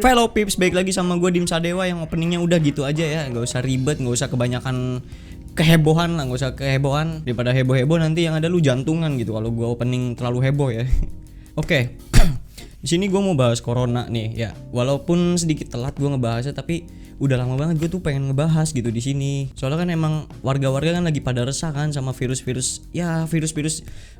Fellow Pips, baik lagi sama gue Dim Sadewa yang openingnya udah gitu aja ya. Gak usah ribet, gak usah kebanyakan kehebohan lah, gak usah kehebohan. Daripada heboh-heboh nanti yang ada lu jantungan gitu kalau gue opening terlalu heboh ya. Oke. Di sini gue mau bahas corona nih ya. Walaupun sedikit telat gue ngebahasnya, tapi udah lama banget gue tuh pengen ngebahas gitu di sini. Soalnya kan emang warga-warga kan lagi pada resah kan sama virus-virus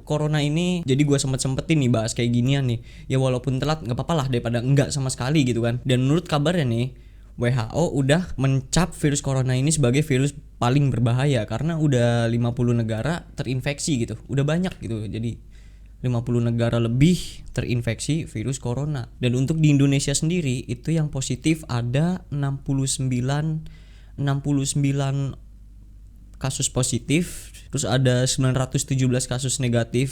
corona ini. Jadi gue sempet-sempetin nih bahas kayak ginian nih. Ya walaupun telat nggak apa-apa lah daripada enggak sama sekali gitu kan. Dan menurut kabarnya nih, WHO udah mencap virus corona ini sebagai virus paling berbahaya karena udah 50 negara terinfeksi gitu. Udah banyak gitu. Jadi 50 negara lebih terinfeksi virus corona. Dan untuk di Indonesia sendiri itu yang positif ada 69 kasus positif, terus ada 917 kasus negatif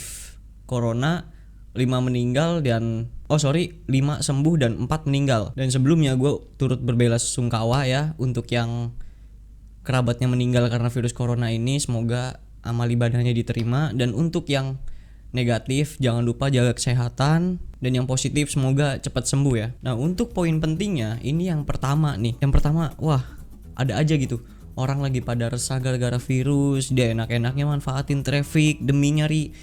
corona, 5 meninggal dan 5 sembuh dan 4 meninggal. Dan sebelumnya gue turut berbelasungkawa ya untuk yang kerabatnya meninggal karena virus corona ini, semoga amal ibadahnya diterima. Dan untuk yang negatif jangan lupa jaga kesehatan, dan yang positif semoga cepat sembuh ya. Nah, untuk poin pentingnya ini yang pertama nih. Yang pertama, wah, ada aja gitu orang lagi pada resah gara-gara virus, dia enak-enaknya manfaatin traffic demi nyari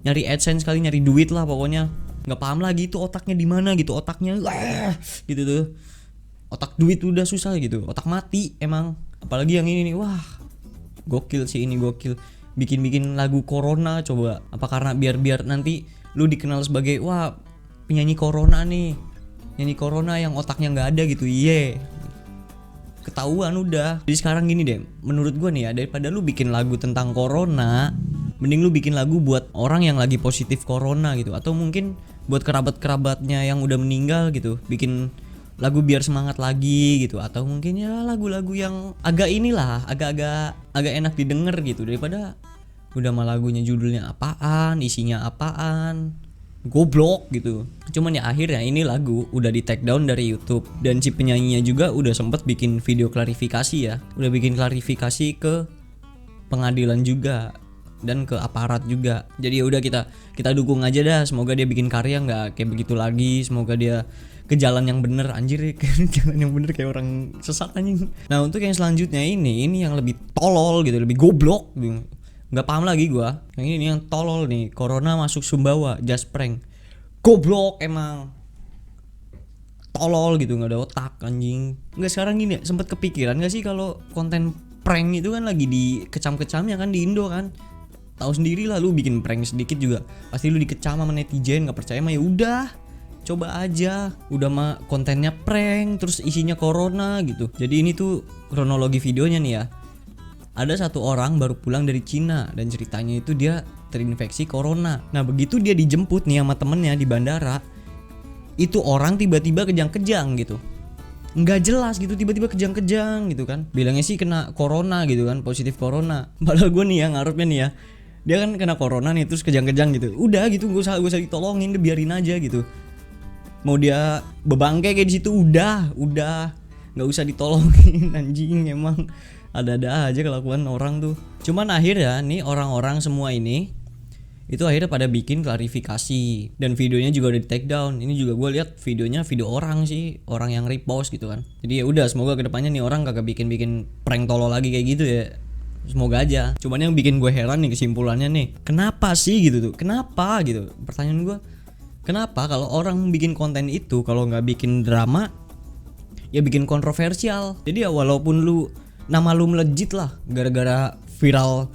AdSense kali, nyari duit lah pokoknya. Nggak paham lagi itu otaknya di mana gitu, otaknya gitu tuh. Otak duit udah susah gitu, otak mati emang. Apalagi yang ini nih, wah, gokil sih ini, gokil. Bikin lagu corona coba. Apa karena biar nanti lu dikenal sebagai wah, penyanyi corona nih, nyanyi corona yang otaknya nggak ada gitu. Ketahuan udah. Jadi sekarang gini deh, menurut gua nih ya, daripada lu bikin lagu tentang corona, mending lu bikin lagu buat orang yang lagi positif corona gitu, atau mungkin buat kerabat-kerabatnya yang udah meninggal gitu. Bikin lagu biar semangat lagi gitu, atau mungkin ya lagu-lagu yang agak enak didengar gitu, daripada udah mah lagunya judulnya apaan, isinya apaan, goblok gitu. Cuman ya akhirnya ini lagu udah di take down dari YouTube, dan si penyanyinya juga udah sempet bikin video klarifikasi ya, udah bikin klarifikasi ke pengadilan juga dan ke aparat juga. Jadi ya udah kita dukung aja dah, semoga dia bikin karya nggak kayak begitu lagi, semoga dia ke jalan yang bener. Anjir, jalan yang bener kayak orang sesat anjing. Nah, untuk yang selanjutnya ini yang lebih tolol gitu, lebih goblok gitu. Nggak paham lagi gua. Yang ini yang tolol nih, corona masuk Sumbawa, just prank. Goblok emang. Tolol gitu, nggak ada otak anjing. Nggak, sekarang gini ya, sempet kepikiran nggak sih kalau konten prank itu kan lagi dikecam-kecamnya kan di Indo kan. Tahu sendiri lah, lu bikin prank sedikit juga pasti lu dikecam sama netizen. Nggak percaya mah ya udah, coba aja. Udah mah kontennya prank terus isinya corona gitu. Jadi ini tuh kronologi videonya nih ya. Ada satu orang baru pulang dari Cina dan ceritanya itu dia terinfeksi corona. Nah, begitu dia dijemput nih sama temennya di bandara, itu orang tiba-tiba kejang-kejang gitu. Nggak jelas gitu, tiba-tiba kejang-kejang gitu kan. Bilangnya sih kena corona gitu kan, positif corona. Padahal gue nih ya ngarepnya nih ya, dia kan kena corona nih terus kejang-kejang gitu. Udah gitu, gue usah ditolongin, dia biarin aja gitu. Mau dia bebangkai kayak di situ udah nggak usah ditolongin anjing. Emang ada aja kelakuan orang tuh. Cuman akhirnya nih orang-orang semua ini itu akhirnya pada bikin klarifikasi, dan videonya juga udah di take down. Ini juga gue lihat videonya video orang sih, orang yang repost gitu kan. Jadi ya udah, semoga kedepannya nih orang kagak bikin prank tolol lagi kayak gitu ya. Semoga aja. Cuman yang bikin gue heran nih kesimpulannya nih, kenapa sih gitu tuh? Kenapa gitu? Pertanyaan gue, kenapa kalau orang bikin konten itu kalau nggak bikin drama ya bikin kontroversial. Jadi ya walaupun nama lu melejit lah gara-gara viral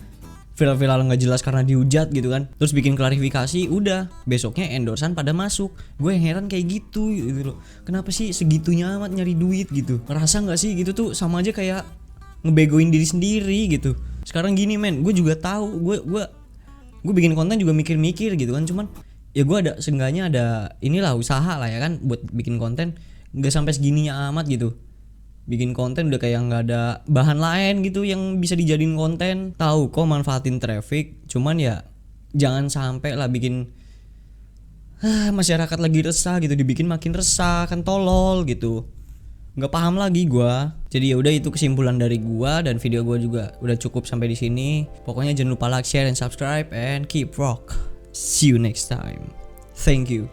nggak jelas karena dihujat gitu kan, terus bikin klarifikasi, udah besoknya endorsan pada masuk. Gue heran kayak gitu loh. Kenapa sih segitunya amat nyari duit gitu? Ngerasa nggak sih gitu tuh sama aja kayak ngebegoin diri sendiri gitu. Sekarang gini men, gue juga tahu gue bikin konten juga mikir-mikir gitu kan. Cuman ya gue seenggaknya ada inilah usaha lah ya kan buat bikin konten. Nggak sampai segininya amat gitu. Bikin konten udah kayak nggak ada bahan lain gitu yang bisa dijadiin konten. Tahu kok manfaatin traffic, cuman ya jangan sampai lah bikin masyarakat lagi resah gitu dibikin makin resah, kan tolol gitu. Nggak paham lagi gua. Jadi ya udah, itu kesimpulan dari gua, dan video gua juga udah cukup sampai di sini. Pokoknya jangan lupa like, share, and subscribe, and keep rock. See you next time. Thank you.